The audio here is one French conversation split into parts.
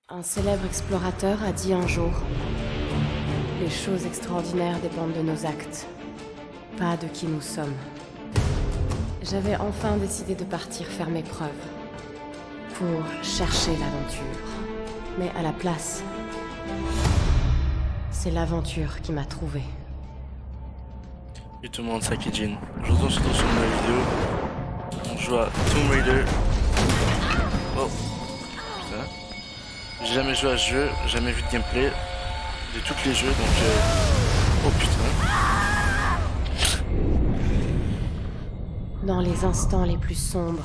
Un célèbre explorateur a dit un jour: les choses extraordinaires dépendent de nos actes, pas de qui nous sommes. J'avais enfin décidé de partir faire mes preuves, pour chercher l'aventure. Mais à la place, c'est l'aventure qui m'a trouvé. Et tout le monde, c'est Akijin. Aujourd'hui, on se retrouve sur une nouvelle vidéo. On joue à Tomb Raider. Oh, putain. J'ai jamais joué à ce jeu, jamais vu de gameplay de tous les jeux, donc oh putain. Dans les instants les plus sombres,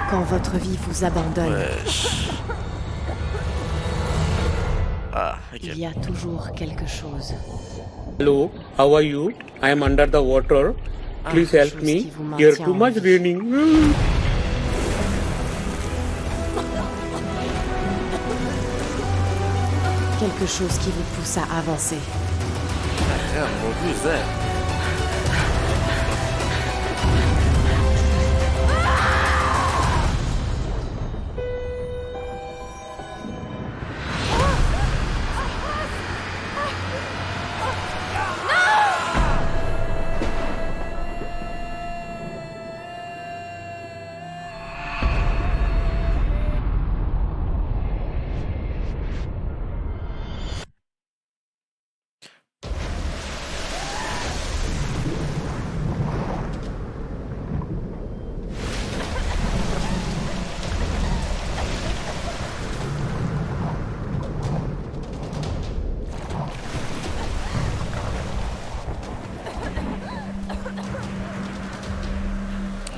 quand votre vie vous abandonne, Wesh. Ah, ok. il y a toujours quelque chose. Hello, how are you? I am under the water. Please help chose me. qui vous Here maintient too en much vie. raining. Quelque chose qui vous pousse à avancer. Damn, bro, who's that?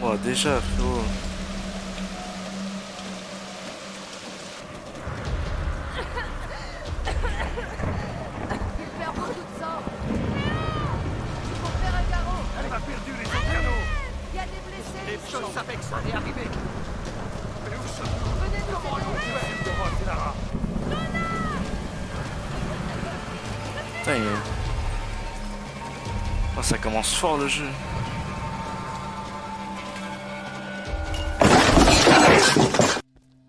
Oh, déjà, frérot. Faire beaucoup de sang. Il faut faire un carreau. Elle a perdu les organos. Il y a des blessés. Les choses savaient que ça allait arriver. Mais où sommes-nous? Venez nous Comment aider. allons-nous faire de Rolf et Lara? Putain, oh, ça commence fort le jeu.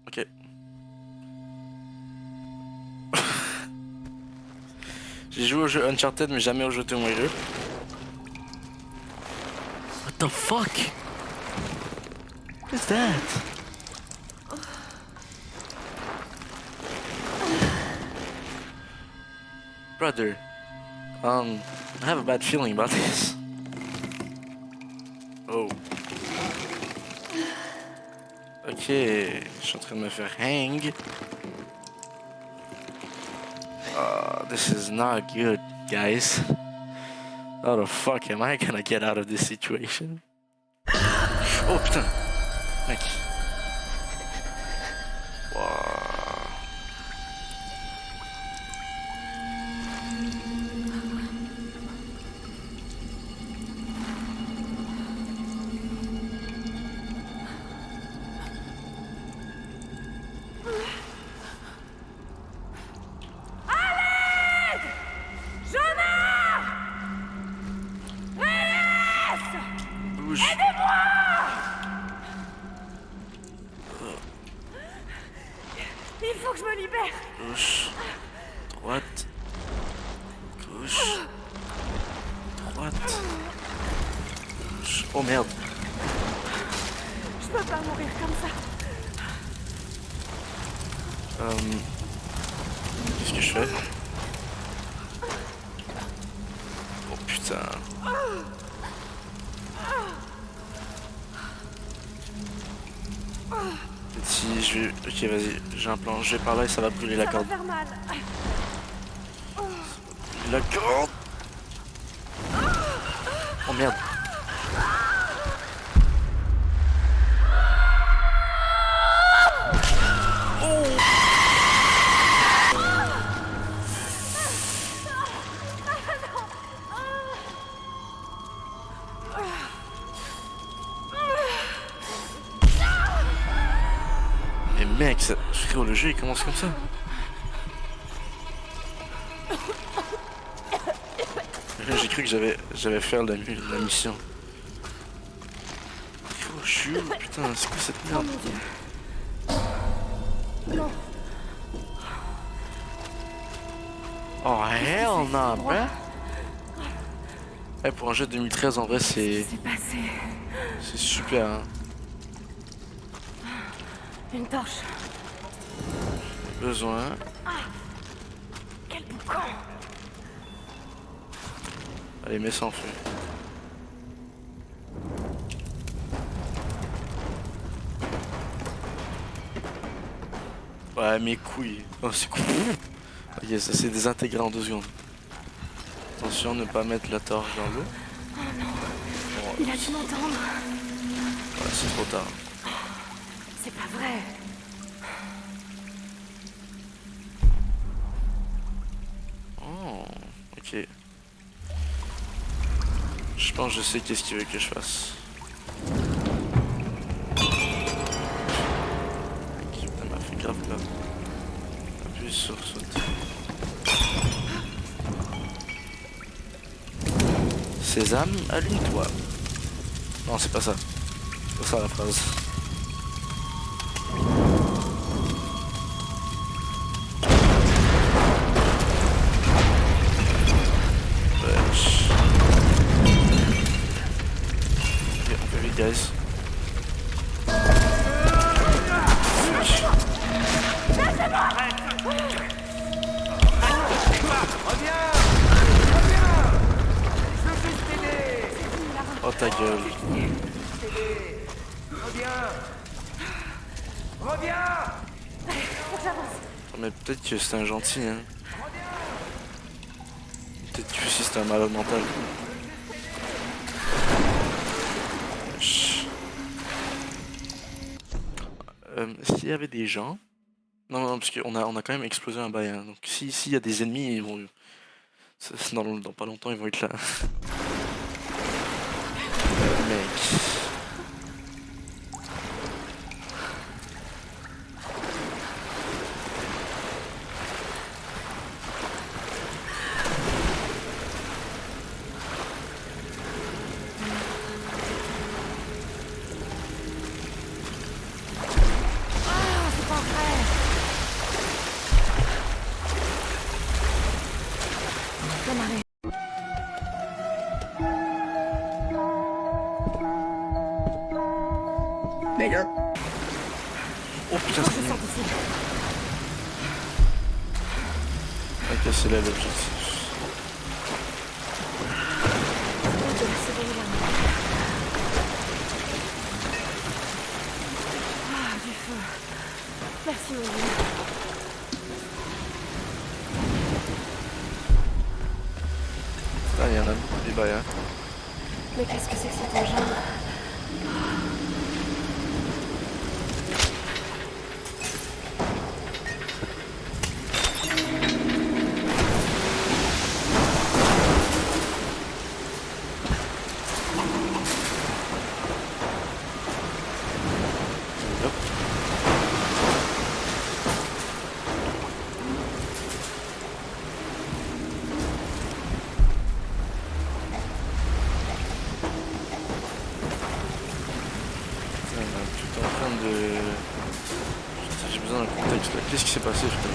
Ok. J'ai joué au jeu Uncharted mais jamais au jeu Tomb Raider. What the fuck? What is that? Brother, I have a bad feeling about this. Oh. Ok, je suis en train de me faire hang. This is not good, guys. How the fuck am I gonna get out of this situation? Oh putain, mec. Wow. Bouge. Il faut que je me libère. Gauche, droite, gauche, droite, gauche. Oh merde. Je peux pas mourir comme ça. Qu'est-ce que je fais? Oh putain. Si je vais... Ok, vas-y, j'ai un plan. Je vais par là et ça va brûler la Ça va corde. faire mal. La corde. Oh merde. Mais mec, frérot, le jeu il commence comme ça. J'ai cru que j'avais fait la mission. Frérot, je suis où? Putain, c'est quoi cette merde? Non. Oh hell no, bruh. Eh, pour un jeu de 2013, en vrai, c'est passé. super. Hein. Une torche. Besoin. Quel boucan. Allez, mets ça en feu. Ouais, mes couilles. Oh, c'est cool. Ok, ça s'est désintégré en 2 secondes. Attention, ne pas mettre la torche dans l'eau. Bon, Il a dû m'entendre. ouais, c'est trop tard. C'est pas vrai. Oh, ok. Je pense que je sais qu'est-ce qu'il veut que je fasse. Ok, ça m'a fait grave peur. Appuie sur saute. Sésame, allume-toi. Non, c'est pas ça. C'est pas ça la phrase. Wesh. Ok, on fait vite, guys. Wesh. Oh ta gueule. Oh, mais peut-être que c'est un gentil, hein. Peut-être que aussi c'est un malade mental. Chut. S'il y avait des gens... Non, non, parce on a quand même explosé un bail, hein. Donc s'il y a des ennemis, ils vont... Dans pas longtemps, ils vont être là. Mec... C'est pas vrai. La marée. Oh putain, Je c'est sors d'ici. ok, c'est là l'objectif. De la surveiller la main. Ah, du feu. Merci, Olivier. Ah, il y en a beaucoup des bails, hein. Mais qu'est-ce que c'est que cet engin? Hop. Tout en train de... Putain, j'ai besoin d'un contexte là. Qu'est-ce qui s'est passé, putain?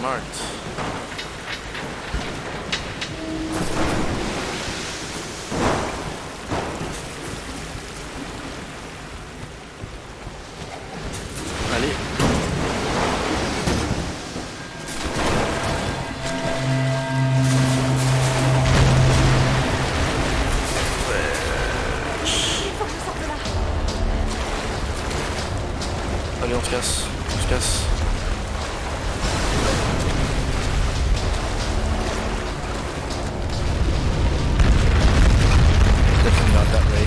Smart. Allez. Allez, on se casse. On se casse. Definitely not that way.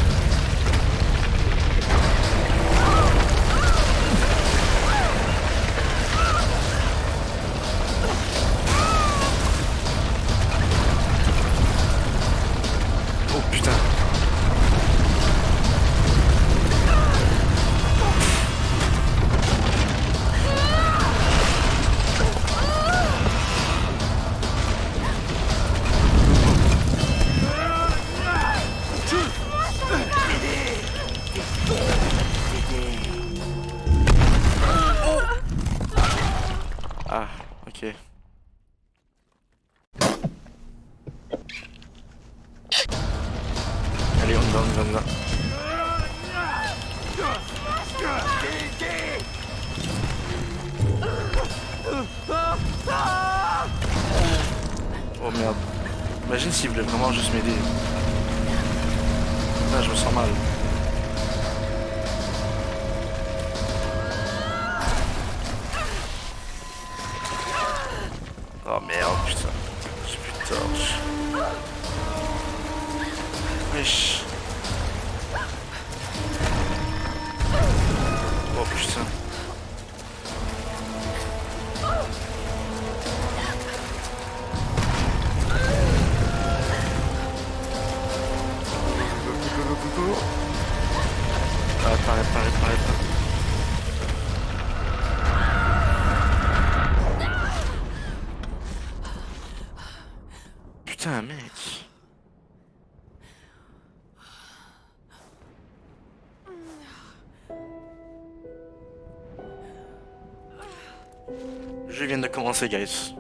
Oh y va. Oh merde. Imagine s'il voulait vraiment juste m'aider. Là, je me sens mal. Oh merde, putain. J'ai plus de torche. Wesh. Oh putain. Arrête pas. Putain, mec. Je viens de commencer, guys.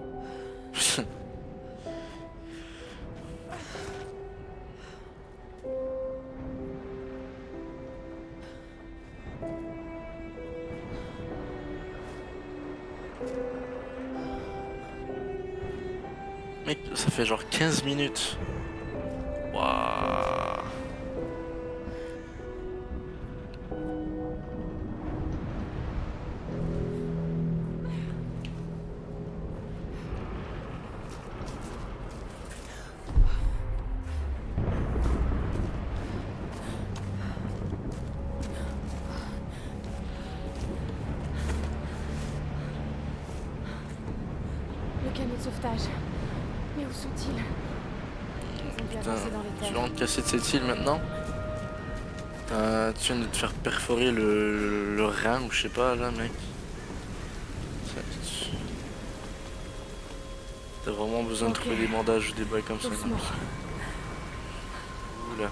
Mec, ça fait genre 15 minutes. Waouh. Le canot de sauvetage. Mais où sont-ils? Ils ont dû Putain, avancer dans les tu terres. vas en te casser de cette île maintenant? Tu viens de te faire perforer le rein ou je sais pas là, mec. T'as vraiment besoin de trouver des bandages ou des bails comme ça. Doucement. Oula.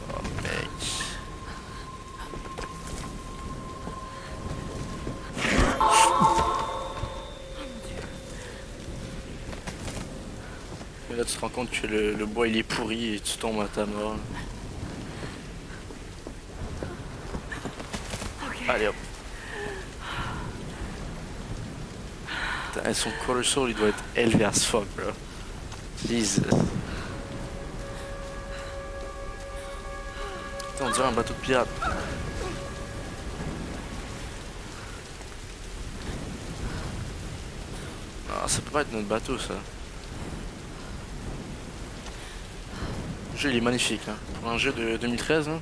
Oh mec. Et là tu te rends compte que le bois il est pourri et tu tombes à ta mort. Allez hop. Putain, son colossal il doit être élevé as fuck, bro. Jesus. Putain, on dirait un bateau de pirate. Ah, ça peut pas être notre bateau ça. Le jeu il est magnifique hein. Pour un jeu de 2013 hein.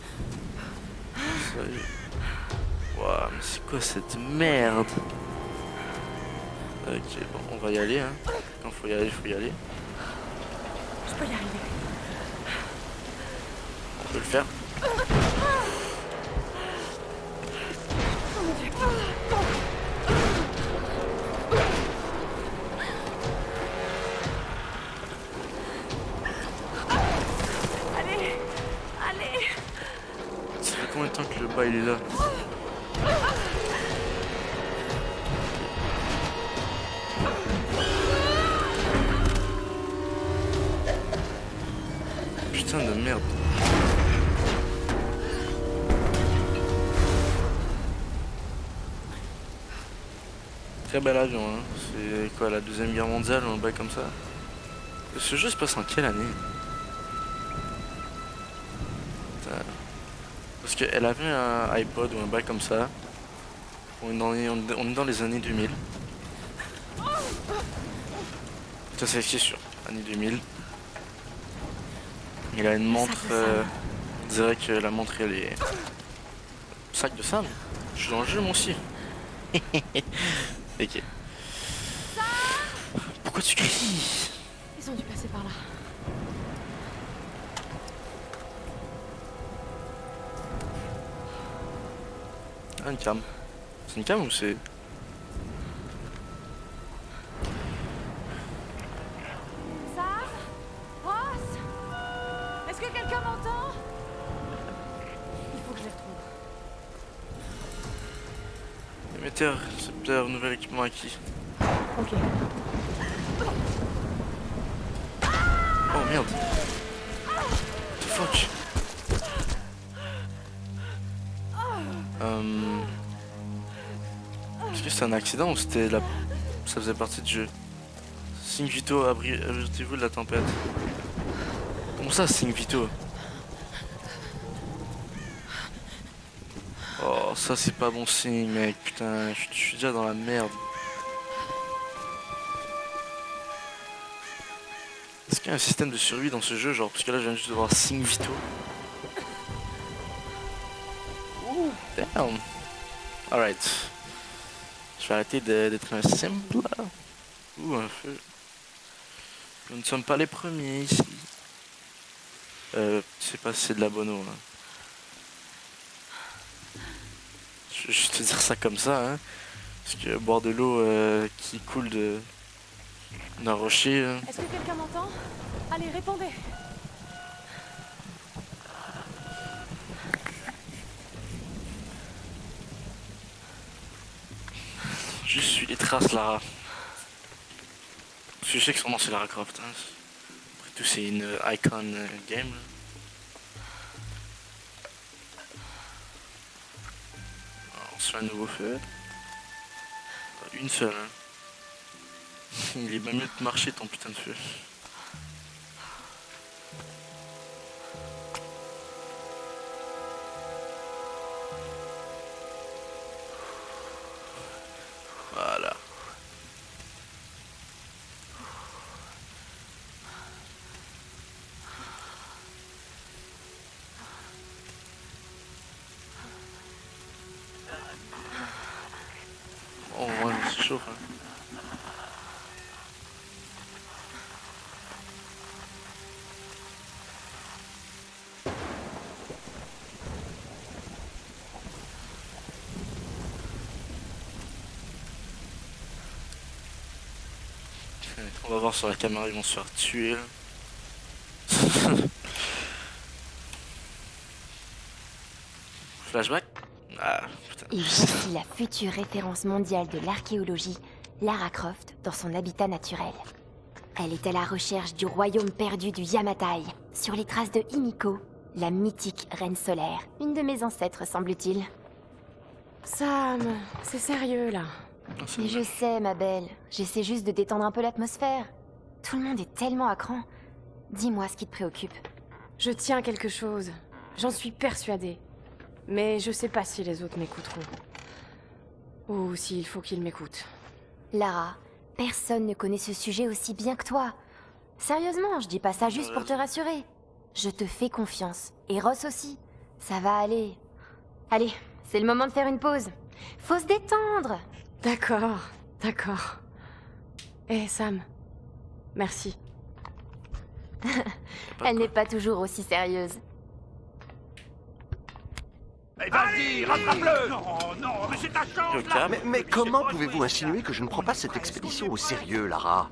Waouh, mais c'est quoi cette merde? Ok, bon, on va y aller hein. Quand faut y aller, faut y aller. Je peux y arriver. On peut le faire. Allez! Allez! Ça fait combien de temps que le bas il est là? Putain de merde. Très bel avion hein. C'est quoi la deuxième guerre mondiale ou un bail comme ça? Ce jeu se passe en quelle année? Putain. Parce qu'elle avait un iPod ou un bail comme ça. On est dans les années 2000. Ça c'est sûr, années 2000. Il a une montre, on dirait que la montre elle est... Sac de Sam. Je suis dans le jeu moi aussi. Ok. Pourquoi tu cries? Ils ont dû passer par là. Ah, une cam. C'est une cam ou c'est... Sam? Ross? Est-ce que quelqu'un m'entend? Il faut que je les retrouve. Émetteur, récepteur, nouvel équipement acquis. Ok. Oh merde. c'était un accident ou c'était la... ça faisait partie du jeu? Signe Vito, abritez-vous de la tempête. Comment ça, Signe Vito? Oh, ça c'est pas bon signe, mec. Putain, je suis déjà dans la merde. Est-ce qu'il y a un système de survie dans ce jeu, genre, parce que là je viens juste de voir Signe Vito. Ouh, damn. Alright. Je vais arrêter d'être un simple là. Ouh, un feu. Nous ne sommes pas les premiers ici. Je sais pas si c'est de la bonne eau là. Je vais juste te dire ça comme ça, hein. Parce que boire de l'eau qui coule d'un rocher. Est-ce que quelqu'un m'entend? Allez, répondez. Je suis les traces, Lara. Parce que je sais que son nom c'est Lara Croft. Hein. Après tout, c'est une icon game. Là. Alors, on se fait un nouveau feu. Pas une seule. Hein. Il est bien mieux de marcher ton putain de feu. Voilà. Oh ouais, c'est chaud. Hein. On va voir sur la caméra, ils vont se faire tuer là. Flashback. Ah putain. Et voici la future référence mondiale de l'archéologie, Lara Croft, dans son habitat naturel. Elle est à la recherche du royaume perdu du Yamatai, sur les traces de Himiko, la mythique reine solaire, une de mes ancêtres semble-t-il. Sam, c'est sérieux là. Ah, c'est Mais vrai. je sais, ma belle, j'essaie juste de détendre un peu l'atmosphère. Tout le monde est tellement à cran. Dis-moi ce qui te préoccupe. Je tiens quelque chose. J'en suis persuadée. Mais je sais pas si les autres m'écouteront. Ou s'il faut qu'ils m'écoutent. Lara, personne ne connaît ce sujet aussi bien que toi. Sérieusement, je dis pas ça juste pour te rassurer. Je te fais confiance. Et Ross aussi. Ça va aller. Allez, c'est le moment de faire une pause. Faut se détendre. D'accord, d'accord. Eh Sam, merci. Elle n'est pas toujours aussi sérieuse. Mais vas-y, rattrape-le! Non, non, mais c'est ta chance, Le là! câble. Mais comment pouvez-vous insinuer que je ne prends pas cette expédition au sérieux, Lara?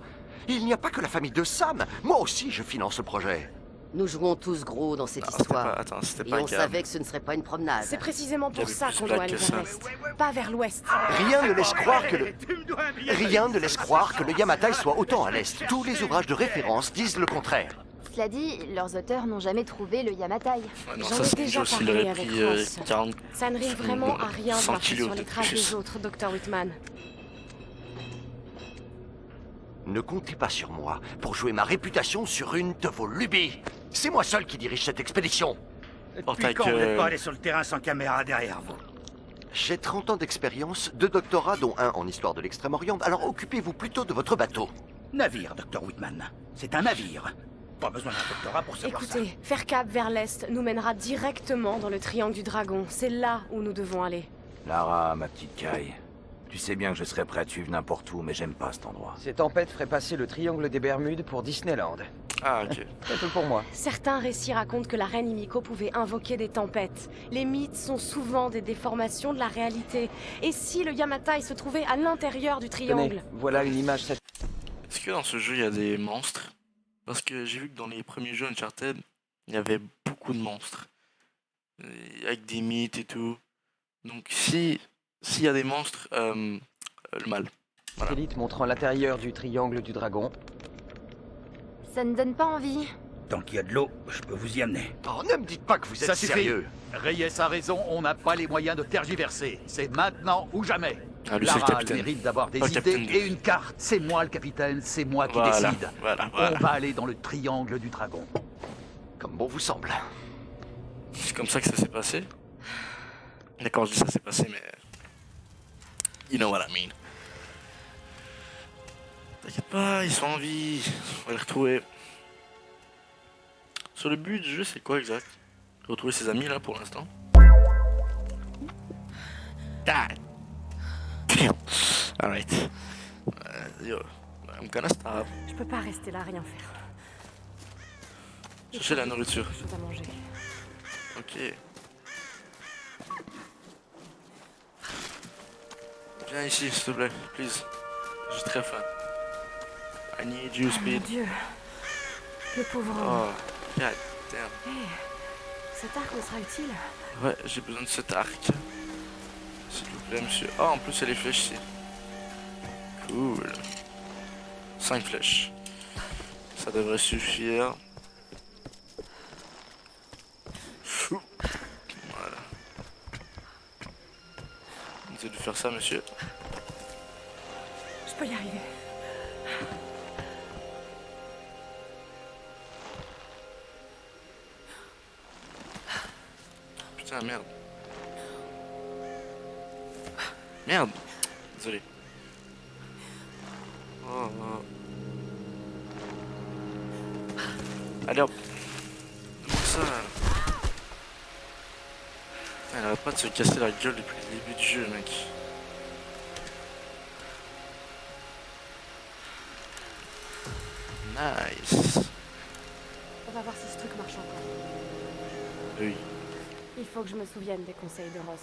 Il n'y a pas que la famille de Sam. Moi aussi, je finance le projet. Nous jouons tous gros dans cette Non, c'était histoire. pas- attends, c'était Et pas on Gab. savait que ce ne serait pas une promenade. C'est précisément Il y pour avait ça plus qu'on blague doit aller que vers ça. l'est, pas vers l'ouest. Rien ne laisse croire que le... Tu me dois un billet. Rien ne laisse croire que le Yamatai soit autant à l'est. Tous les ouvrages de référence disent le contraire. Cela dit, leurs auteurs n'ont jamais trouvé le Yamatai. Ouais, non, J'en ça ai c'est déjà déjà s'il parlé aurait avec pris Ross. 40. Ça ne rime vraiment à rien de 100 marcher kilos sur les de traces plus. des autres, Dr. Whitman. Ne comptez pas sur moi pour jouer ma réputation sur une de vos lubies. C'est moi seul qui dirige cette expédition. Oh, ta Depuis quand vous n'êtes gueule. pas allé sur le terrain sans caméra derrière vous? J'ai 30 ans d'expérience, 2 doctorats dont un en histoire de l'Extrême-Orient, alors occupez-vous plutôt de votre bateau. Navire, Dr. Whitman. C'est un navire. Pas besoin d'un doctorat pour savoir ça. Écoutez, faire cap vers l'est nous mènera directement dans le triangle du dragon. C'est là où nous devons aller. Lara, ma petite caille. Tu sais bien que je serais prêt à te suivre n'importe où, mais j'aime pas cet endroit. Ces tempêtes feraient passer le triangle des Bermudes pour Disneyland. Ah ok. C'est un peu pour moi. Certains récits racontent que la reine Himiko pouvait invoquer des tempêtes. Les mythes sont souvent des déformations de la réalité. Et si le Yamatai se trouvait à l'intérieur du triangle? Tenez, voilà une image Est-ce que dans ce jeu il y a des monstres? Parce que j'ai vu que dans les premiers jeux Uncharted, il y avait beaucoup de monstres. Avec des mythes et tout. Donc s'il y a des monstres, le mal. Voilà. satellite montrant l'intérieur du triangle du dragon. Ça ne donne pas envie. Tant qu'il y a de l'eau, je peux vous y amener. Oh, ne me dites pas que vous êtes Ça suffit. sérieux. Reyes a raison, on n'a pas les moyens de tergiverser. C'est maintenant ou jamais. Ah, lui, c'est le Lara a le capitaine. mérite d'avoir des Pas le idées capitaine de- et une carte. C'est moi le capitaine, c'est moi qui Voilà, décide. voilà. On va aller dans le triangle du dragon. Comme bon vous semble. C'est comme ça que ça s'est passé. D'accord, je dis ça s'est passé, mais... You know what I mean. T'inquiète pas, ils sont en vie. On va les retrouver. Sur le but du jeu, c'est quoi exact? Retrouver ses amis là pour l'instant. God damn. Alright. Yo, I'm gonna stop. Je peux pas rester là, rien faire. Chercher la nourriture. Tout à manger. Ok. Viens ici, s'il te plaît, please. J'ai très faim. I need you, Mon speed. Dieu. Le pauvre homme. Oh, god damn. Hey, cet arc me sera utile. Ouais, j'ai besoin de cet arc. S'il vous plaît, monsieur. Oh, en plus, il y a les flèches ici. Cool. 5 flèches. Ça devrait suffire. Voilà. Vous avez dû faire ça, monsieur. Je peux y arriver. Putain, merde. Merde. Désolé. Oh, oh. Allez hop. Comment ça là? Elle arrête pas de se casser la gueule depuis le début du jeu, mec. Nice. On va voir si ce truc marche encore. Oui. Il faut que je me souvienne des conseils de Ross.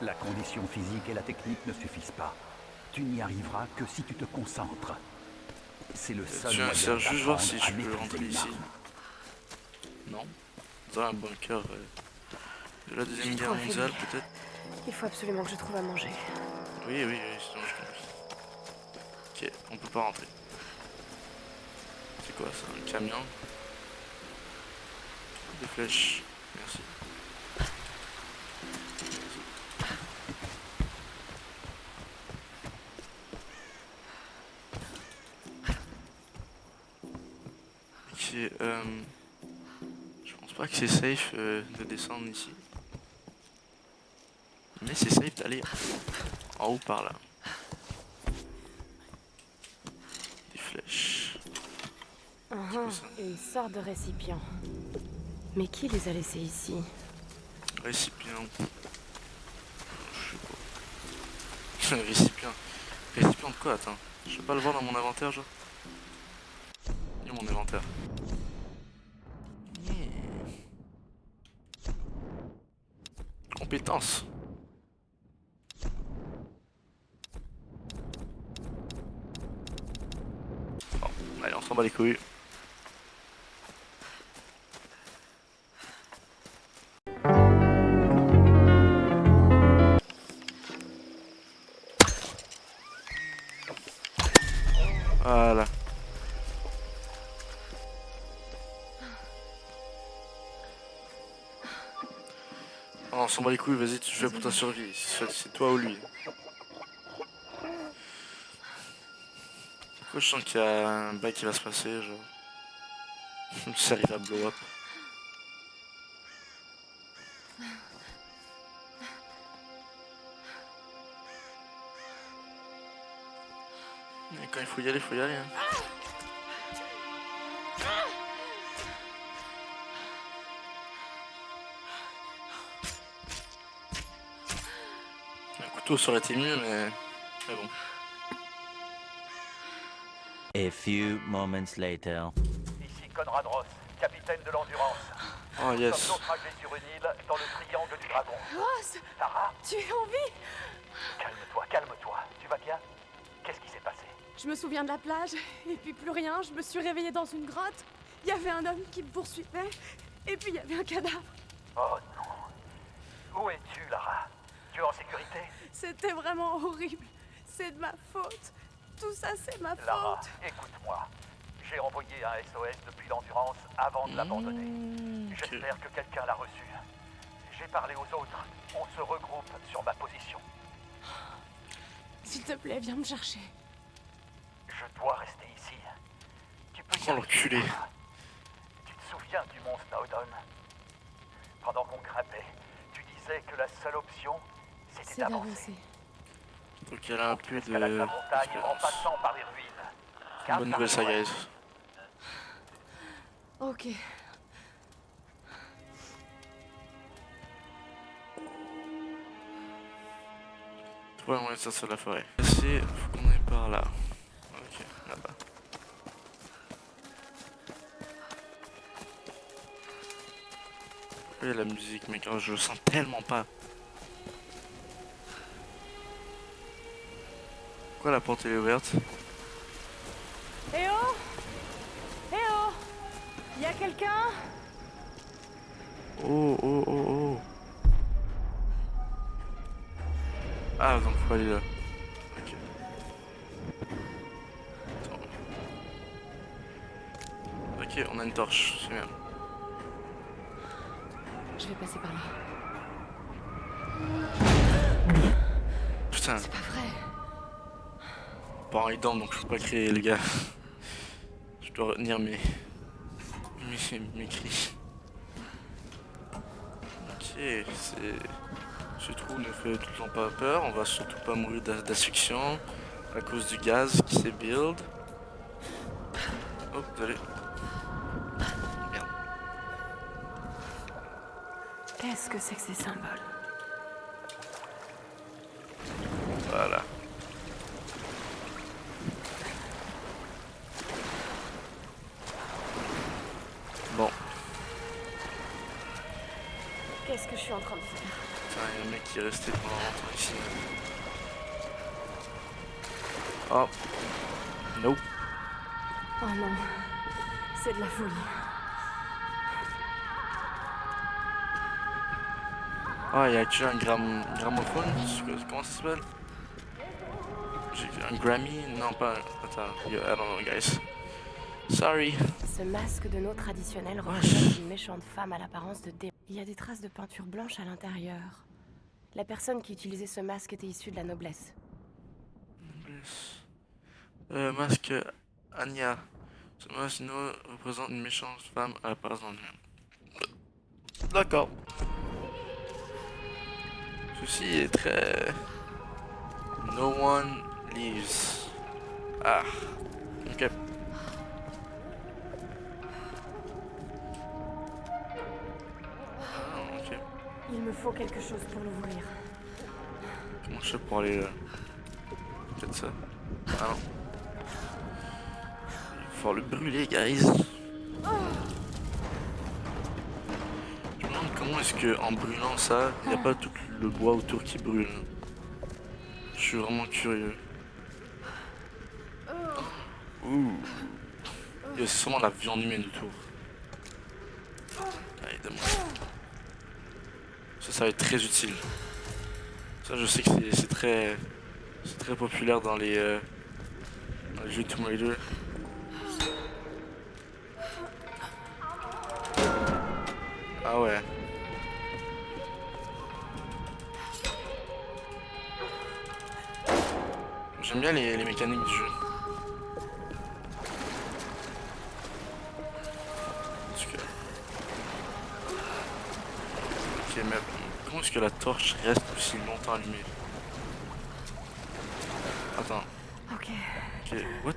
La condition physique et la technique ne suffisent pas. Tu n'y arriveras que si tu te concentres. C'est le seul Tiens, moyen Serge, juste voir d'apprendre si à je peux maîtriser rentrer une ici. arme. Non. Dans un bunker de la Deuxième Guerre trop mondiale, affaiblie. peut-être. Il faut absolument que je trouve à manger. Oui, oui, oui, sinon je comprends. Ok, on peut pas rentrer. C'est quoi ça? Un camion? Des flèches. Merci. Ok, je pense pas que c'est safe de descendre ici. Mais c'est safe d'aller en haut par là. Des flèches. Et une sorte de récipient. Mais qui les a laissés ici? Récipient. Je sais pas. Récipient. Récipient de quoi? Attends. Je peux pas le voir dans mon inventaire, genre? Il y a mon inventaire. Compétences. Bon, allez, on s'en bat les couilles. Voilà. Oh, on s'en bat les couilles, vas-y, tu fais pour ta survie. C'est toi ou lui. Pourquoi je sens qu'il y a un bail qui va se passer, genre. Ça arrive à blow up. Et quand il faut y aller, hein. Un couteau ça aurait été mieux, mais bon. A few moments later. Ici Conrad Ross, capitaine de l'Endurance. Oh yes. Nous sommes naufragés sur une île dans le triangle du dragon. Ross, Lara, tu es en vie? calme-toi, calme-toi. Tu vas bien? Qu'est-ce qui s'est passé? Je me souviens de la plage, et puis plus rien. Je me suis réveillée dans une grotte. Il y avait un homme qui me poursuivait, et puis il y avait un cadavre. Oh non. Où es-tu, Lara? Tu es en sécurité? C'était vraiment horrible. C'est de ma faute. Tout ça, c'est ma Lara, faute. écoute-moi. J'ai envoyé un SOS depuis l'Endurance avant de l'abandonner. J'espère que quelqu'un l'a reçu. J'ai parlé aux autres. On se regroupe sur ma position. S'il te plaît, viens me chercher. Je dois rester ici. Tu peux y Oh aller. l'enculé. Tu te souviens du mont Snowdon? Pendant qu'on grimpait, tu disais que la seule option, c'était C'est d'avancer. d'avancer. Donc elle a un peu Escalade la de... montagne en passant par les ruines. Bonne nouvelle ça, guys. Ok. Trouver un moyen de sortir de la forêt. Ici, faut qu'on aille par là. Ok, là-bas. Pourquoi il y a la musique, mec? Oh, je le sens tellement pas. Pourquoi la porte est ouverte? Eh oh! Eh oh! Y a quelqu'un? Oh, oh, oh, oh. Ah, donc faut aller là. Ok. Attends. Ok, on a une torche, c'est bien. Je vais passer par là. Putain. C'est pas vrai. Bon, il dort donc je peux pas crier, les gars. Je dois retenir mes cris. Ok, ce trou ne fait tout le temps pas peur. On va surtout pas mourir d'asphyxion à cause du gaz qui s'est build. Oh, désolé. Merde. Qu'est-ce que c'est que ces symboles? Voilà. Bon. Qu'est-ce que je suis en train de faire? Putain, il y a un mec qui est resté pendant longtemps ici. Oh. Nope. Oh non. C'est de la folie. Ah, il y a actually un gramophone. Comment ça s'appelle? Un Grammy? Non, pas. Attends, I don't know, guys. Sorry. Ce masque de nos traditionnel représente une méchante femme à l'apparence de démon. Il y a des traces de peinture blanche à l'intérieur. La personne qui utilisait ce masque était issue de la noblesse. Masque Anya. Ce masque représente une méchante femme à l'apparence d'un homme. D'accord. Ceci est très... No one leaves. Ah. Ok. Ah, ok. Il me faut quelque chose pour l'ouvrir. Comment je fais pour aller là? Peut-être ça. Ah non. Il faut le brûler, guys. Je me demande comment est-ce que en brûlant ça, il n'y a pas tout le bois autour qui brûle. Je suis vraiment curieux. Ouh. Il y a sûrement la viande humaine autour. Allez, donne-moi. Ça va être très utile. Ça, je sais que c'est très populaire dans les jeux Tomb Raider. Ah ouais. J'aime bien les mécaniques du jeu. Ok, mais comment est-ce que la torche reste aussi longtemps allumée? Attends. Ok. Ok, what?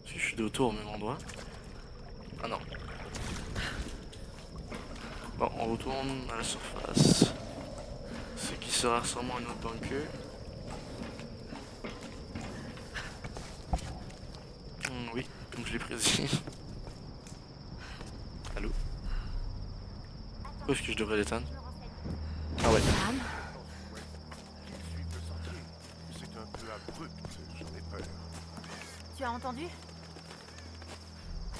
Est-ce que je suis de retour au même endroit? Ah non. Bon, on retourne à la surface. Ce qui sera sûrement un autre bunker. Oui, comme je l'ai prédit. Allô? Où est-ce que je devrais l'éteindre? Ah ouais. C'est un peu abrupt, j'en ai peur. Tu as entendu?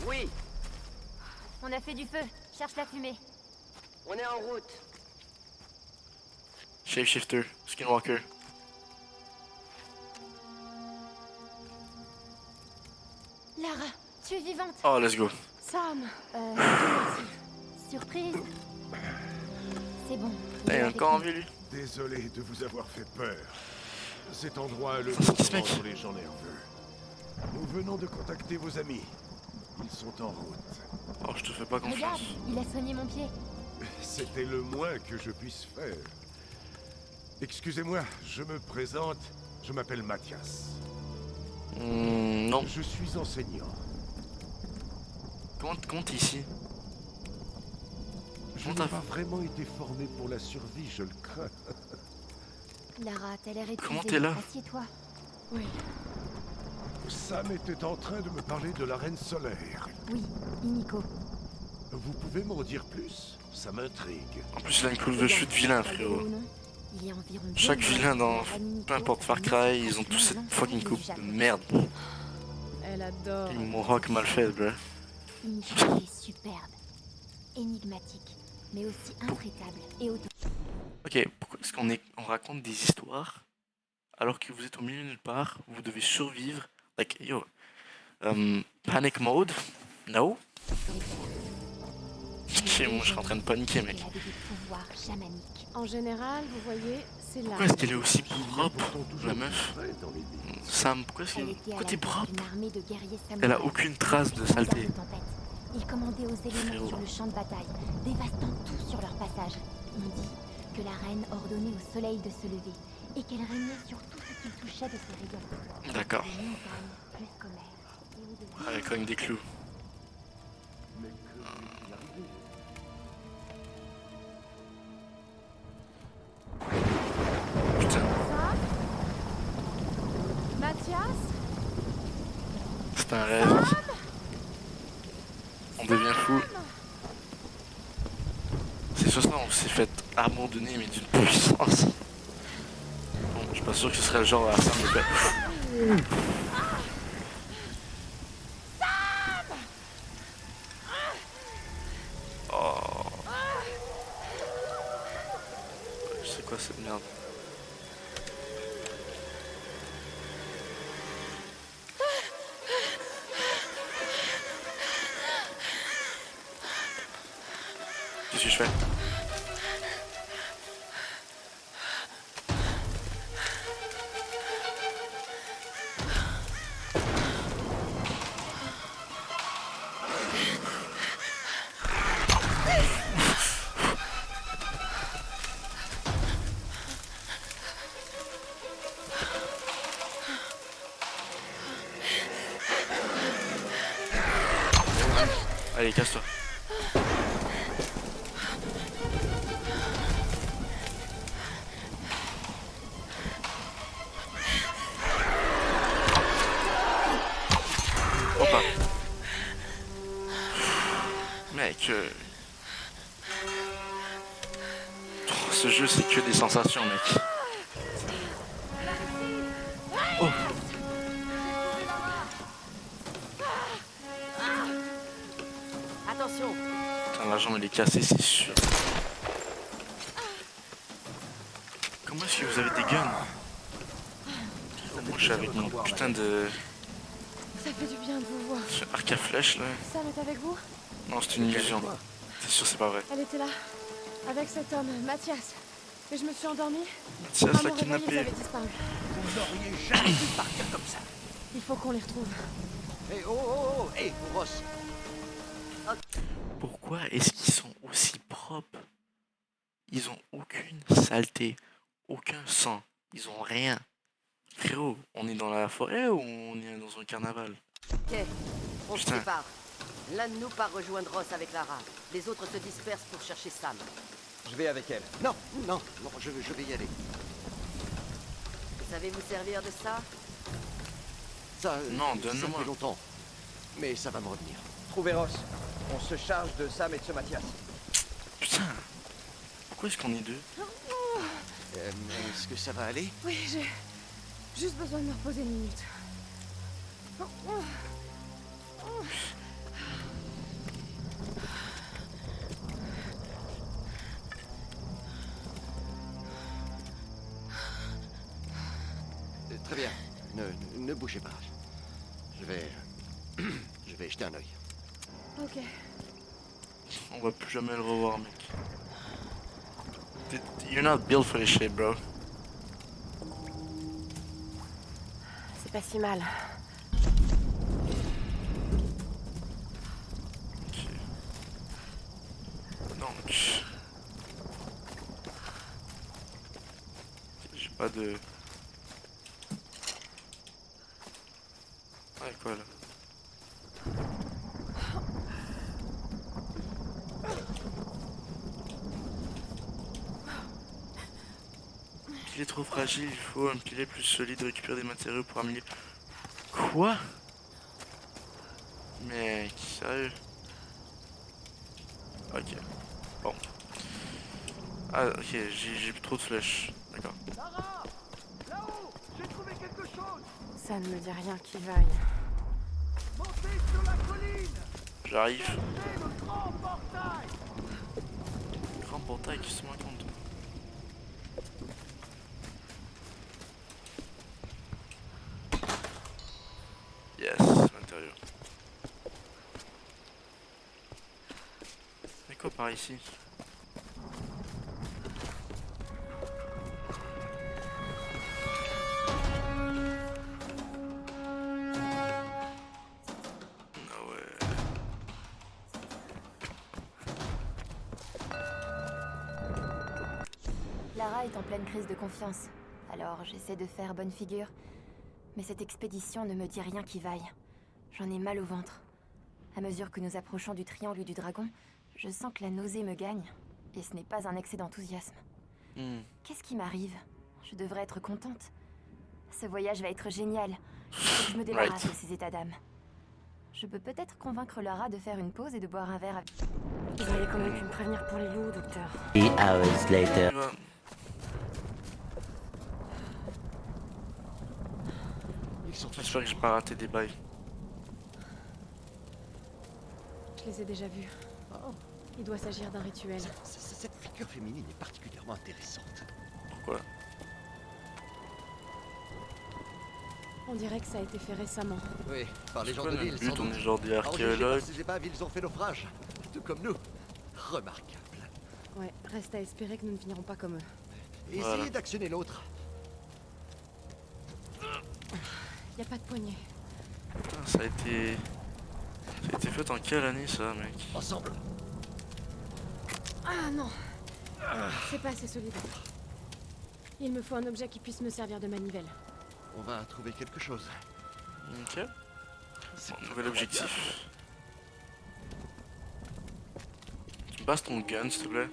Oui, On a fait du feu. Cherche la fumée. on est en route. Shapeshifter, Skinwalker. Lara, tu es vivante. Oh, let's go. Sam. Merci. Surprise. C'est bon. Il est encore en vie, lui. Désolé de vous avoir fait peur. Cet endroit est le C'est qui ce bon mec? pour les gens nerveux. Nous venons de contacter vos amis. Ils sont en route. Oh, je te fais pas Regarde, confiance. il a soigné mon pied. C'était le moins que je puisse faire. Excusez-moi, je me présente. Je m'appelle Mathias. Non. Je suis enseignant. Comment t'es ici? Je Comment n'ai t'as pas vraiment été formé pour la survie, je le crains. Lara, t'as l'air épuisée. Comment t'es là? Assieds-toi. Oui. Sam était en train de me parler de la Reine Solaire. Oui, Iniko. Vous pouvez m'en dire plus? Ça m'intrigue. En plus, il a une coupe de chute vilain, frérot. Il y a environ Chaque 2 mois, vilain dans la reine Iniko peu importe Far a Cry, mis ils ont tous cette l'ensemble fucking du coupe Japon. de merde. Elle adore. Une mohawk mal faite, bro. Iniko est superbe, énigmatique, mais aussi intraitable et auto. Ok, pourquoi est-ce on raconte des histoires alors que vous êtes au milieu de nulle part, vous devez survivre? Like, yo, panic mode? No? Ok, moi je suis en train de paniquer, mec. Elle avait des pouvoirs chamaniques. En général, vous voyez, c'est là. Pourquoi est-ce qu'elle est aussi propre, la meuf? Sam, pourquoi est-ce Elle qu'elle était à pourquoi la t'es tête propre? d'une armée de guerriers Elle samouraïs. a aucune trace de saleté. Ils commandaient aux éléments Frérot. sur le champ de bataille, dévastant tout sur leur passage. On dit que la reine ordonnait au soleil de se lever et qu'elle régnait sur tout ce qui touchait de ses rayons. D'accord. Les montagnes, plus qu'Homère, et au-delà. Avec quand même des clous. Putain, Ça Mathias c'est un rêve. On devient fou. C'est sur ça on s'est fait abandonner, mais d'une puissance. Bon, je suis pas sûr que ce serait le genre à Sam de faire. Oh. C'est quoi cette merde? Qu'est-ce que je fais? Allez, casse-toi. Hoppa. Mec, oh, ce jeu c'est que des sensations, mec. Oh. Attention. Putain, la jambe elle est cassée, c'est sûr. Comment est-ce que vous avez des guns? Moi je suis avec mon putain de Ça fait du bien de vous voir. arc à flèche là. Sam est avec vous? Non, c'est une illusion. C'est sûr, c'est pas vrai. Elle était là, avec cet homme, Mathias. Et je me suis endormie. Mathias À l'a mon réveil, ils kidnappé. avaient disparu. Vous n'auriez jamais dû partir comme ça. Il faut qu'on les retrouve. Hé, oh, hé, Ross. Pourquoi est-ce qu'ils sont aussi propres? Ils ont aucune saleté, aucun sang, ils ont rien. Frérot, on est dans la forêt ou on est dans un carnaval? Ok, on se Putain. sépare. L'un de nous part rejoindre Ross avec Lara. Les autres se dispersent pour chercher Sam. Je vais avec elle. Non, je vais y aller. Vous savez vous servir de ça? Ça, Non, ça donne-le-moi. fait longtemps. Mais ça va me revenir. Trouvez Ross. On se charge de Sam et de ce Mathias. Putain, pourquoi est-ce qu'on est deux? Est-ce que ça va aller? Oui, j'ai juste besoin de me reposer une minute. Très bien. Ne bougez pas. Je vais jeter un œil. Ok. On va plus jamais le revoir, mec. You're not built for this shit, bro. C'est pas si mal. Ok. Donc... J'ai pas de... Ouais, quoi là? Il est trop fragile, il faut un pilet plus solide, récupérer des matériaux pour améliorer. Quoi? Mec, sérieux? Ok. Bon. Ah, ok, j'ai trop de flèches. D'accord. Lara! Là-haut! J'ai trouvé quelque chose! Ça ne me dit rien qui vaille. Montez sur la colline! J'arrive. C'est le grand portail! Grand portail qui se raconte. Yes, l'intérieur. Mais quoi par ici? Ah ouais. Lara est en pleine crise de confiance, alors j'essaie de faire bonne figure. Mais cette expédition ne me dit rien qui vaille. J'en ai mal au ventre. À mesure que nous approchons du triangle du dragon, je sens que la nausée me gagne. Et ce n'est pas un excès d'enthousiasme. Qu'est-ce qui m'arrive? Je devrais être contente. Ce voyage va être génial. Faut que je me débarrasse de ces états d'âme. Je peux peut-être convaincre Lara de faire une pause et de boire un verre avec... Vous auriez quand même pu me prévenir pour les loups, docteur. 3 hours later. J'espère que j'ai pas raté des bails. Je les ai déjà vus. Oh, il doit s'agir d'un rituel. Cette figure féminine est particulièrement intéressante. Pourquoi? On dirait que ça a été fait récemment. Oui, par les C'est gens quoi de le l'île, but? sans On doute. est genre des Originaires archéologues. par ces épaves, ils ont fait naufrage. Tout comme nous. Remarquable. Ouais, reste à espérer que nous ne finirons pas comme eux. Essayez Voilà. d'actionner l'autre. Y a pas de poignée. Putain, ça a été fait en quelle année ça, mec? Ensemble. Ah non! C'est pas assez solide. Il me faut un objet qui puisse me servir de manivelle. On va trouver quelque chose. Ok. Bon, nouvel objectif. Tu me passes ton gun, s'il te plaît?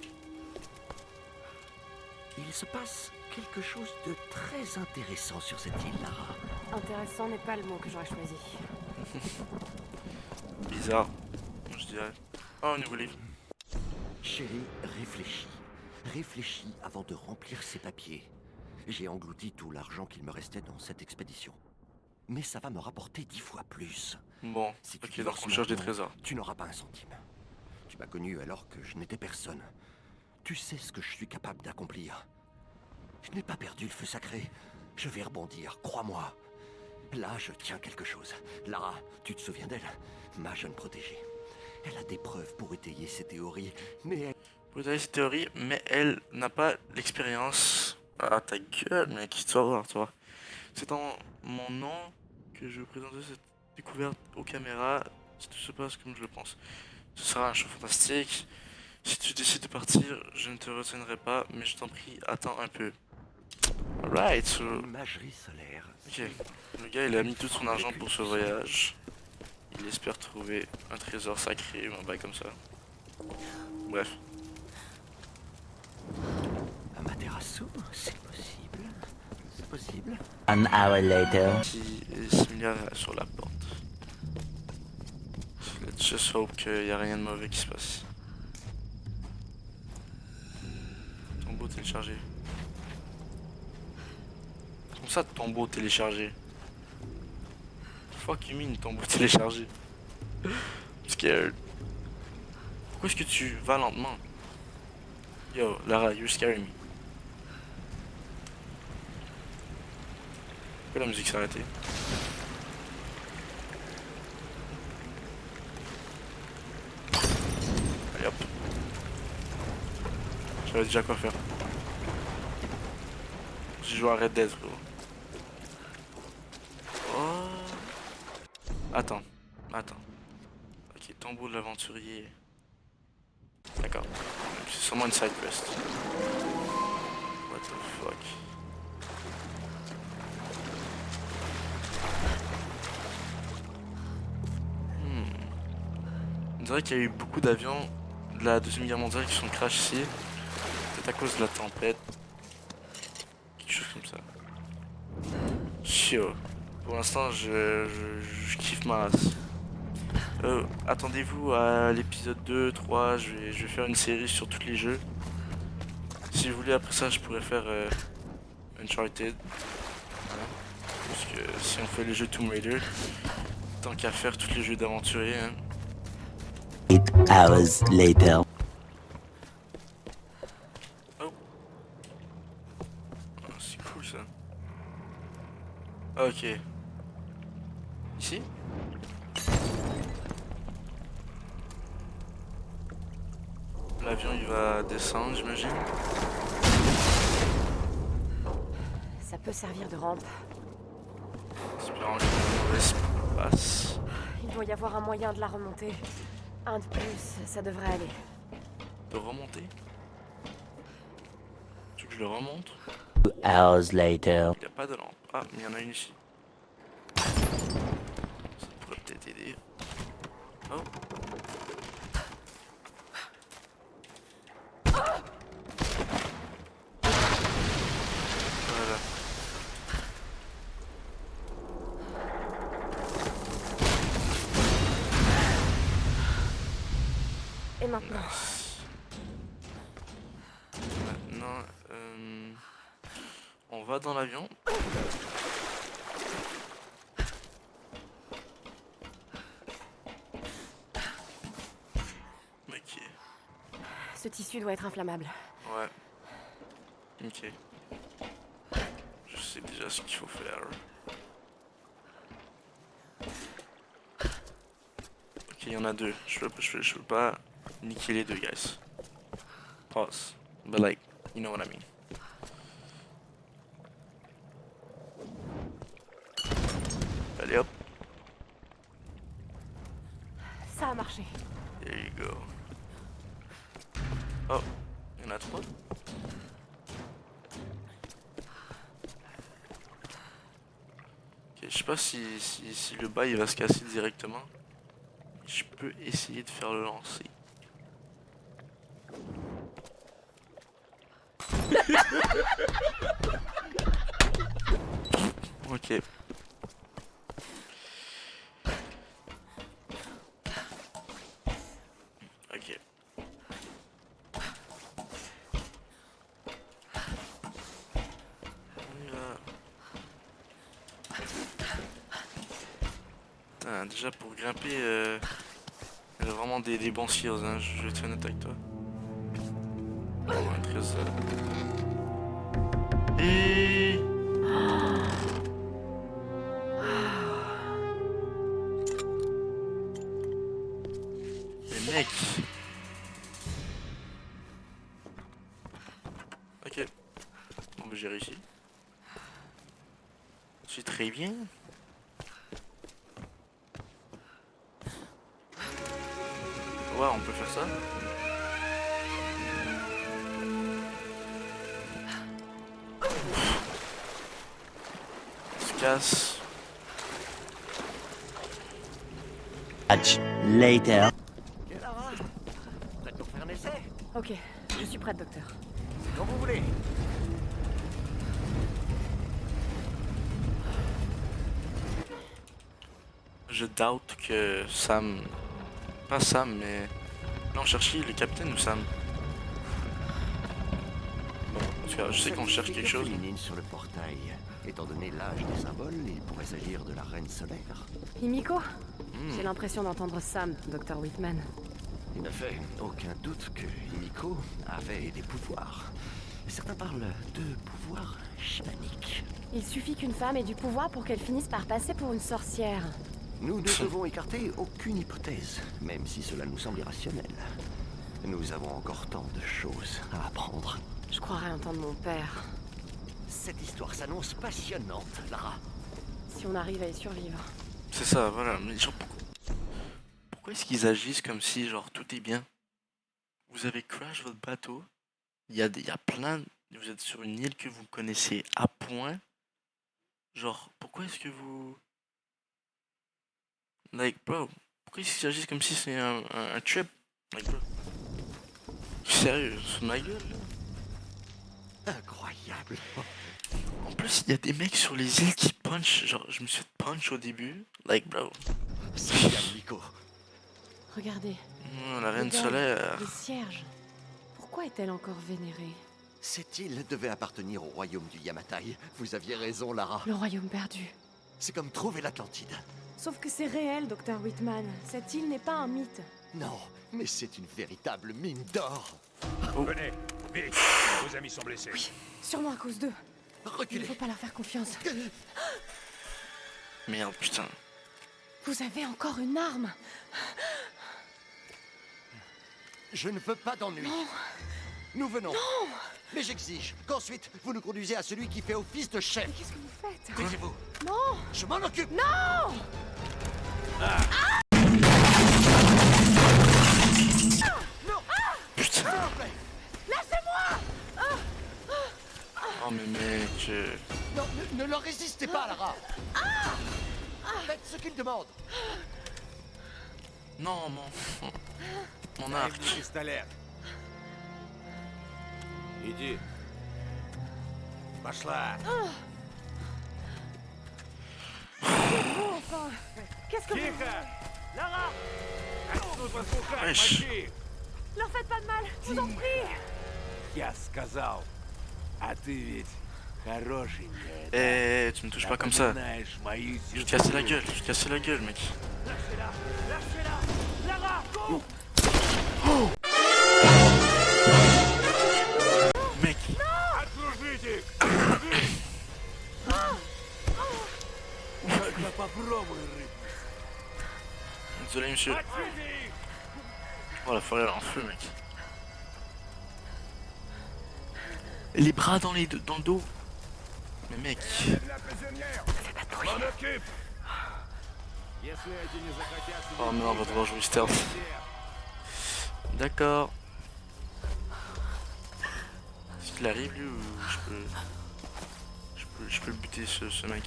Il se passe quelque chose de très intéressant sur cette île, Lara. Intéressant n'est pas le mot que j'aurais choisi. Bizarre, je dirais. Oh, un nouveau livre. Chérie, réfléchis. Réfléchis avant de remplir ces papiers. J'ai englouti tout l'argent qu'il me restait dans cette expédition. Mais ça va me rapporter 10 fois plus. Bon, Si tu ok, donc divorces on cherche des maintenant, trésors. Tu n'auras pas un centime. Tu m'as connu alors que je n'étais personne. Tu sais ce que je suis capable d'accomplir. Je n'ai pas perdu le feu sacré. Je vais rebondir, crois-moi. Là, je tiens quelque chose. Lara, tu te souviens d'elle? Ma jeune protégée. Elle a des preuves pour étayer ses théories, mais elle... Vous avez cette théorie, mais elle n'a pas l'expérience. Ah, ta gueule, mec, tu vas voir, tu vois. C'est en mon nom que je vais présenter cette découverte aux caméras. Si tout se passe comme je le pense, ce sera un show fantastique. Si tu décides de partir, je ne te retiendrai pas, mais je t'en prie, attends un peu. Alright, so... Imagerie solaire. Ok, le gars il a mis tout son argent pour ce voyage. Il espère trouver un trésor sacré ou un bail comme ça. Bref. Amaterasu, c'est possible. C'est possible. 1 hour later. Qui est similaire sur la porte. Let's just hope qu'il n'y a rien de mauvais qui se passe. Tombeau téléchargé. Comme ça, tombeau téléchargé. Fuck you mean, tombeau téléchargé. I'm scared. Pourquoi est-ce que tu vas lentement? Yo, Lara, you're scaring me. Pourquoi la musique s'est arrêtée? Allez hop. Je savais déjà quoi faire. J'ai joué à Red Dead, gros. Attends. Ok, tombeau de l'aventurier. D'accord. C'est sûrement une side quest. What the fuck. On dirait qu'il y a eu beaucoup d'avions de la Deuxième Guerre mondiale qui sont crash ici. Peut-être à cause de la tempête. Quelque chose comme ça. Chiant. Pour l'instant, je kiffe ma race. Attendez-vous à l'épisode 2, 3, je vais faire une série sur tous les jeux. Si vous voulez, après ça, je pourrais faire Uncharted. Voilà. Parce que si on fait les jeux Tomb Raider, tant qu'à faire tous les jeux d'aventurier. Hein. 8 hours later. Oh. Oh, c'est cool ça. Ok. Ici? L'avion il va descendre, j'imagine. Ça peut servir de rampe. Espérons que le l'espace. Il doit y avoir un moyen de la remonter. Un de plus, ça devrait aller. De remonter? Tu veux que je le remonte? 2 hours later. Il n'y a pas de lampe. Ah, mais il y en a une ici. Ça pourrait peut-être aider. Oh. Voilà. Et maintenant? Maintenant, on va dans l'avion. Ok. Ce tissu doit être inflammable. Ouais. Ok. Je sais déjà ce qu'il faut faire. Ok, il y en a deux. Je peux pas niquer les deux, guys. Pause. But like, you know what I mean. Allez hop. Ça a marché. There you go. Oh, il y en a trois. Ok, je sais pas si le bas il va se casser directement. Je peux essayer de faire le lancer. Ok. Ok. On y va. Putain, déjà pour grimper, il y a vraiment des bons skills, hein. Je vais être honnête avec toi. Vraiment très ça. Et... Mais mec. Ok. Bon bah j'ai réussi. C'est très bien. Ouais, on peut faire ça. On se casse. Much later. Ok, Lara. Prête pour faire un essai? Ok, je suis prête, docteur. Quand vous voulez. Je doute que Sam... Pas Sam, mais... Non, chercher le capitaine ou Sam? Bon, en tout cas, je sais qu'on cherche quelque chose. Une ligne sur le portail. Étant donné l'âge des symboles, il pourrait s'agir de la reine solaire. Himiko? J'ai l'impression d'entendre Sam, Dr. Whitman. Il ne fait aucun doute que Himiko avait des pouvoirs. Certains parlent de pouvoirs chamaniques. Il suffit qu'une femme ait du pouvoir pour qu'elle finisse par passer pour une sorcière. Nous ne devons écarter aucune hypothèse, même si cela nous semble irrationnel. Nous avons encore tant de choses à apprendre. Je croirais entendre mon père. Cette histoire s'annonce passionnante, Lara. Si on arrive à y survivre. C'est ça, voilà. Mais genre, pourquoi est-ce qu'ils agissent comme si, genre, tout est bien? Vous avez crash votre bateau. Il y a plein... Vous êtes sur une île que vous connaissez à point. Genre, pourquoi est-ce que vous... Like, bro, pourquoi est-ce qu'ils agissent comme si c'est un trip? Like, bro. Sérieux, c'est ma gueule, là. Incroyable. En plus, il y a des mecs sur les îles qui punch. Genre, je me suis fait punch au début. Like, bro. C'est bien, Nico. Regardez. La reine Le dôme, solaire. Le cierge. Pourquoi est-elle encore vénérée? Cette île devait appartenir au royaume du Yamatai. Vous aviez raison, Lara. Le royaume perdu. C'est comme trouver l'Atlantide. Sauf que c'est réel, Dr. Whitman. Cette île n'est pas un mythe. Non, mais c'est une véritable mine d'or. Venez, vite. Vos amis sont blessés. Oui, sûrement à cause d'eux. Il Reculez. ne faut pas leur faire confiance. Merde, putain. Vous avez encore une arme. Je ne veux pas d'ennui. Non. Nous venons. Non. Mais j'exige qu'ensuite, vous nous conduisez à celui qui fait office de chef. Mais qu'est-ce que vous faites? Taisez-vous. Non. Je m'en occupe. Non. Non. Putain. Lâchez-moi. Oh, mais mec... Non, ne leur résistez pas, Lara. Faites ce qu'ils demandent. Non, mon arc. Пистолет. Иди. Пошла. Oh, enfin. Qu'est-ce que vous... Тихо! Lara! Нужно слухать, Wesh. мочи! Leur faites pas de mal, je vous en prie. Я сказал. А ты ведь хорошенькая. Eh, tu me touches pas comme ça. Знаешь мои Je vais te casser la gueule, je vais te casser la gueule, mec. Lâchez-la! Lâchez-la! Lara, cours! Mec. Отслужите! Только попробуй, рыб. Désolé, monsieur. Отсюда их! Oh, la forêt elle est en feu, mec. Les bras dans le dos. Mais mec. M'en occupe! Если эти не захотят... Oh non, on va devoir jouer stealth. D'accord. Est-ce qu'il arrive lui ou je peux le buter ce mec?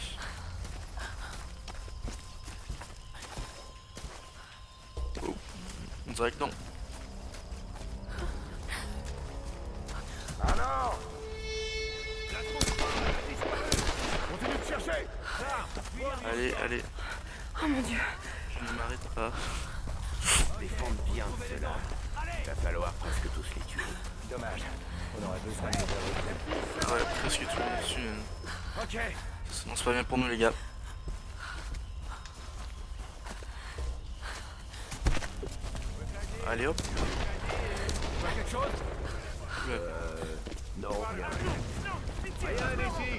Oh. On dirait que non. Alors! Continue de chercher! Allez. Oh mon Dieu. Je ne m'arrête pas. Défendre bien cela. Il va falloir presque tous les tuer. Dommage. On aurait besoin de... Ouais, presque tout le dessus. Ok. Non, c'est pas bien pour nous les gars. Allez hop. Quelque chose? Non, rien. Rien ici!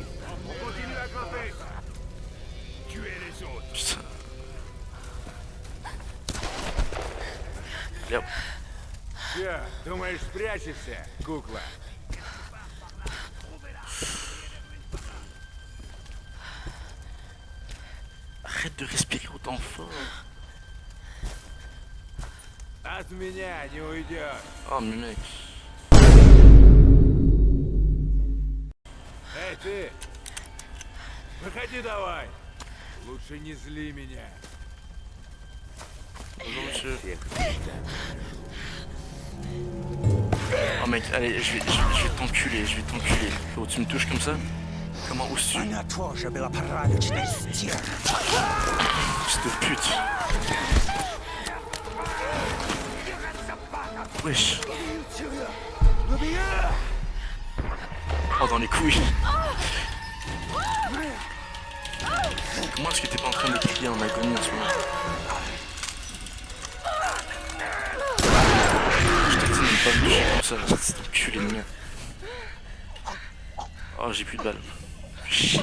On continue à grimper! Tuez les autres! Putain. Allez hop. Че, думаешь, спрячешься, кукла? Arrête de respirer autant fort. От меня не уйдешь! Oh mais mec. Эй, ты! Выходи давай! Лучше не зли меня! Bonjour monsieur. Oh mec, allez, je vais t'enculer, Oh, tu me touches comme ça? Comment oses-tu? Fils de pute. Wesh. Oh, dans les couilles. Comment est-ce que t'es pas en train de crier en agonie en ce moment? Je t'ai dit de ne pas me toucher comme ça, c'est enculé de mien. Oh, j'ai plus de balles. Chier.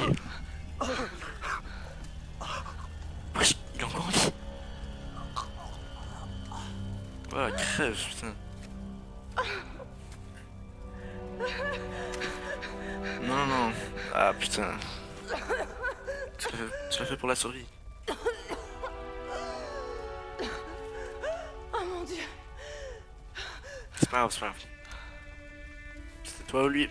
Wesh, il est encore en vie. Oh, crève, putain. Non. Ah, putain. Tu l'as fait pour la survie. c'est pas grave, c'est pas grave. C'était toi ou lui?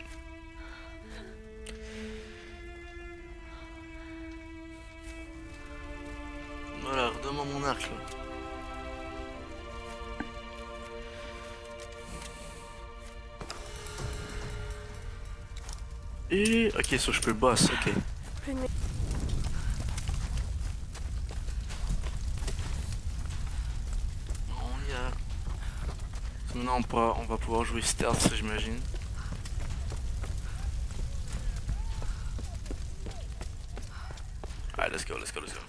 Voilà, redonne-moi mon arc là. Et ok, ça je peux le boss, ok. Plus de... On y a. Maintenant on va pouvoir jouer stealth, j'imagine. Allez, let's go, let's go, let's go.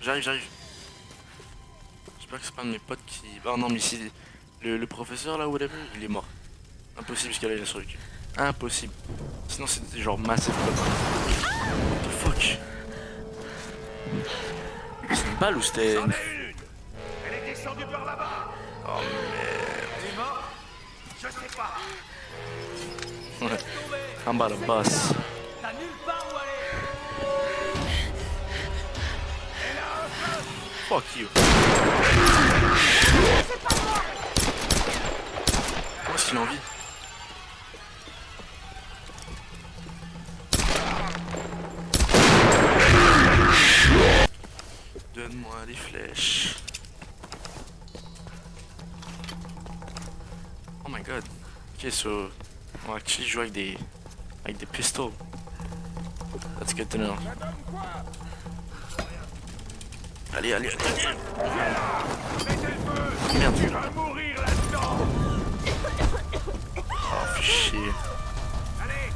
J'arrive, j'arrive. J'espère que c'est pas un de mes potes qui... Ah non, mais ici, le professeur là, whatever, il est mort. Impossible parce qu'elle a survécu. Impossible. Sinon c'était genre massif. What the fuck? C'est une balle ou c'était... J'en ai une. Elle est descendue par là-bas. Oh merde. Elle est morte? Je sais pas. Ouais. En bas le boss. T'as nulle part où aller. Elle a un feu. Fuck you. Comment est-ce qu'il a envie? Donne-moi les flèches. Oh my god. Ok, so on va actually jouer avec des pistols. That's good to know. Allez, allez, allez, allez. Merde. Tu vas mourir là-dedans. Oh, fais chier. Allez.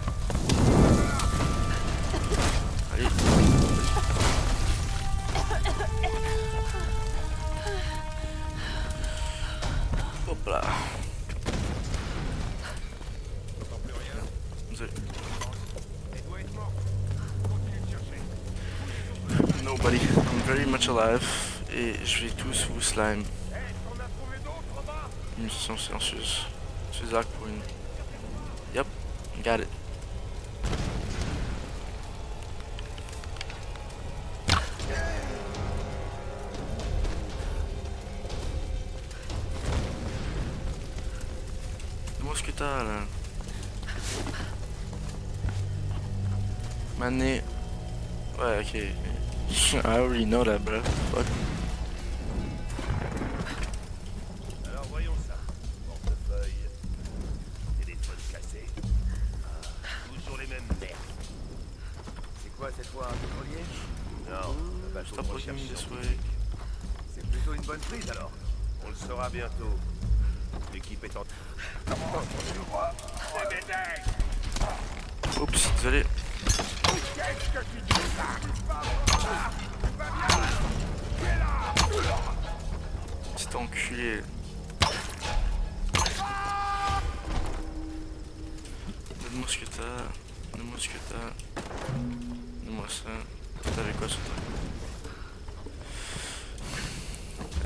Allez. Hop là. Désolé. Nobody. I'm very much alive. Et je vais tous vous slime. Mission silencieuse. C'est Zach pour une. Yep, got it. Dis-moi ce que t'as là. Mané. Ouais, ok. I already know that, bro. Fuck. Alors voyons ça. Portefeuille. Téléphone cassé. Toujours les mêmes merdes. C'est quoi cette fois, un pétrolier? Non, un bateau de recherche. C'est plutôt une bonne prise alors. On le saura bientôt. L'équipe est en... Oups, désolé. Qu'est-ce que tu dis ça? Va bien. Tu es là. Petit enculé. Donne-moi ce que t'as. Donne-moi ce que t'as. Donne-moi ça. T'avais quoi sur toi?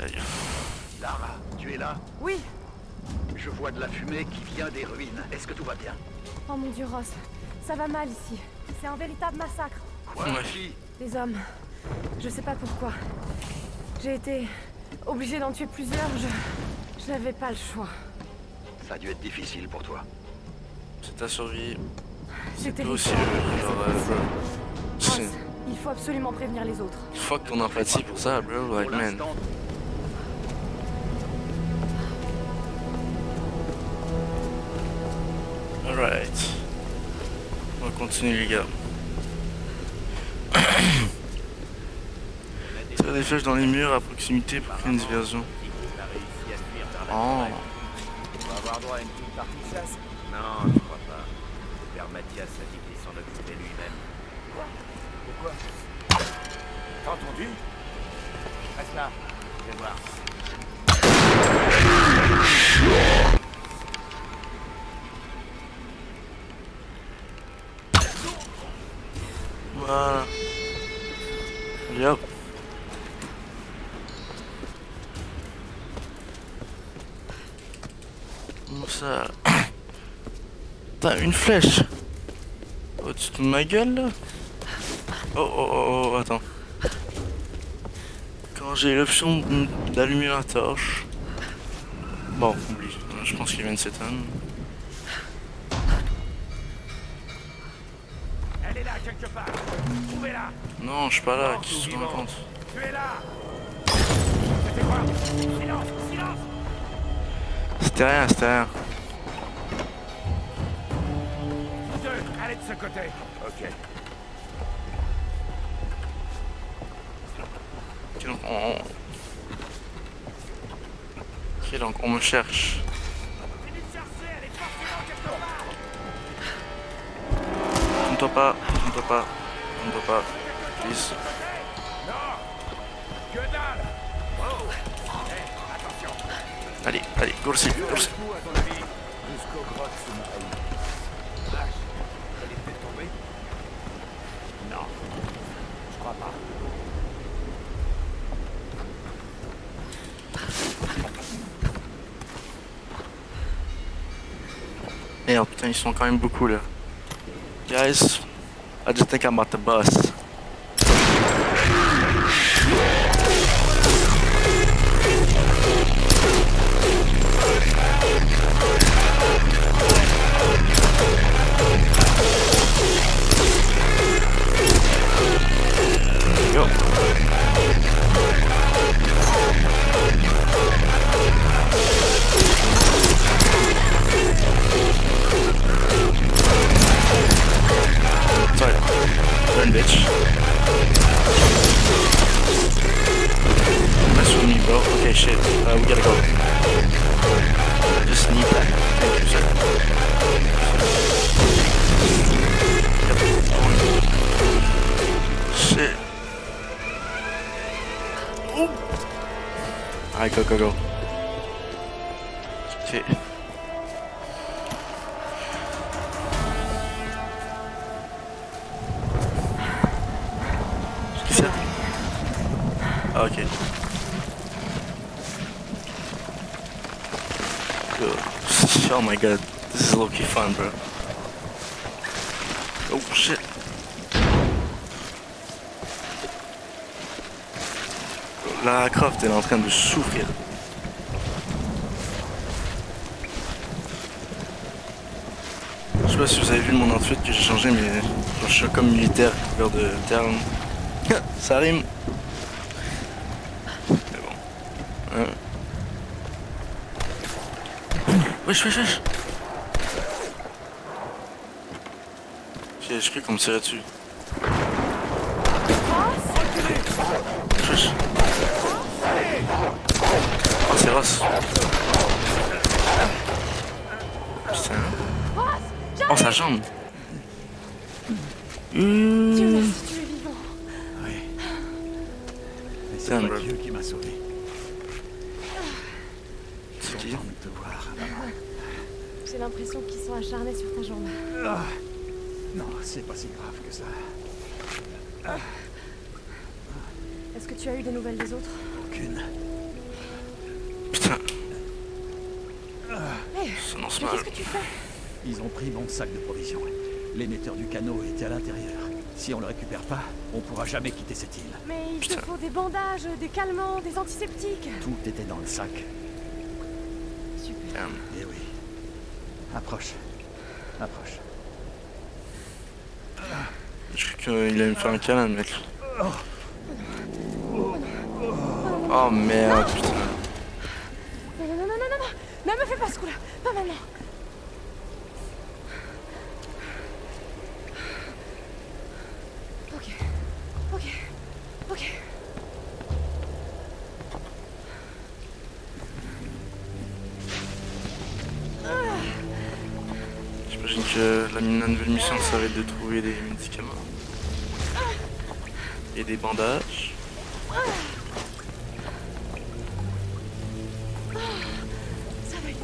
Aïe. Lara, tu es là? Oui. Je vois de la fumée qui vient des ruines. Est-ce que tout va bien? Oh mon dieu, Ross. Ça va mal ici. C'est un véritable massacre. Quoi? Les hommes. Je sais pas pourquoi. J'ai été obligée d'en tuer plusieurs. Je n'avais pas le choix. Ça a dû être difficile pour toi. C'est ta survie. C'était aussi Ross, il faut absolument prévenir les autres. Fuck ton empathie pour ça, bro. Like, man. Alright. On va continuer, les gars. Tire des flèches dans les murs à proximité pour créer une diversion. Oh. On va avoir droit à une petite partie de chasse? Non, je crois pas. Le père Mathias a dit qu'il s'en occupait lui-même. Quoi? Pourquoi? T'as entendu? Reste là, je vais voir. Voilà. Allez hop. Comment ça? T'as une flèche au-dessus de ma gueule là? Oh oh oh oh, attends. Alors j'ai l'option d'allumer la torche. Bon, oublie, je pense qu'il vient de s'éteindre. Elle est là quelque part. Trouvez-la. Non, je suis pas là, qui se rend compte. Tu es là. C'était quoi? Silence, silence. C'était rien, c'était rien. Vous deux, allez de ce côté. Ok. Ok, donc ok, donc on me cherche. Tourne-toi pas, tourne-toi pas, tourne-toi pas, please. Que dalle. Oh. Hey, attention. Allez, allez, course, course. Jusqu'aux grottes sous-marines. Vache, elle est peut-être tombée? Non, je crois pas. Merde, putain, ils sont quand même beaucoup là. Guys, I just think I'm about to bust. Go. Sorry. Turn, bitch. Mess with me, bro. Okay, shit. We gotta go. I just need that. Thank you, sir. Yep. Shit. Ooh. Alright, go, go, go. Okay. Ok. Good. Oh my god, this is low-key fun, bro. Oh shit. Lara Croft, elle est en train de souffrir. Je sais pas si vous avez vu mon outfit que j'ai changé, mais je suis comme militaire couvert de terme. Ça rime. Wesh, wesh, wesh. J'ai cru qu'on me tirait dessus. Wesh, wesh. Oh, c'est Ross. Putain. Oh, sa jambe. Dieu merci, tu es vivant. Oui. Mais c'est Damn, pas bro. Dieu qui m'a sauvé. C'est qui? Content de te voir, maman. J'ai l'impression qu'ils sont acharnés sur ta jambe. Ah. Non, c'est pas si grave que ça. Est-ce que tu as eu des nouvelles des autres? Aucune. Putain. Hey, Ça lance mais mal. qu'est-ce que tu fais? Ils ont pris mon sac de provisions. L'émetteur du canot était à l'intérieur. Si on le récupère pas, on pourra jamais quitter cette île. Mais il te faut des bandages, des calmants, des antiseptiques. Tout était dans le sac. Super. Eh oui. Approche. Approche. Je crois qu'il allait me faire un câlin, mec. Oh merde, putain. Non, non, non, non, non, non. Mais me fais pas ce coup-là. Pas maintenant. Ok. Ok. Ok. J'imagine que la nouvelle mission, ça va être de trouver des médicaments. Et des bandages. Ça va être...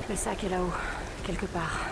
Le sac est là-haut, quelque part.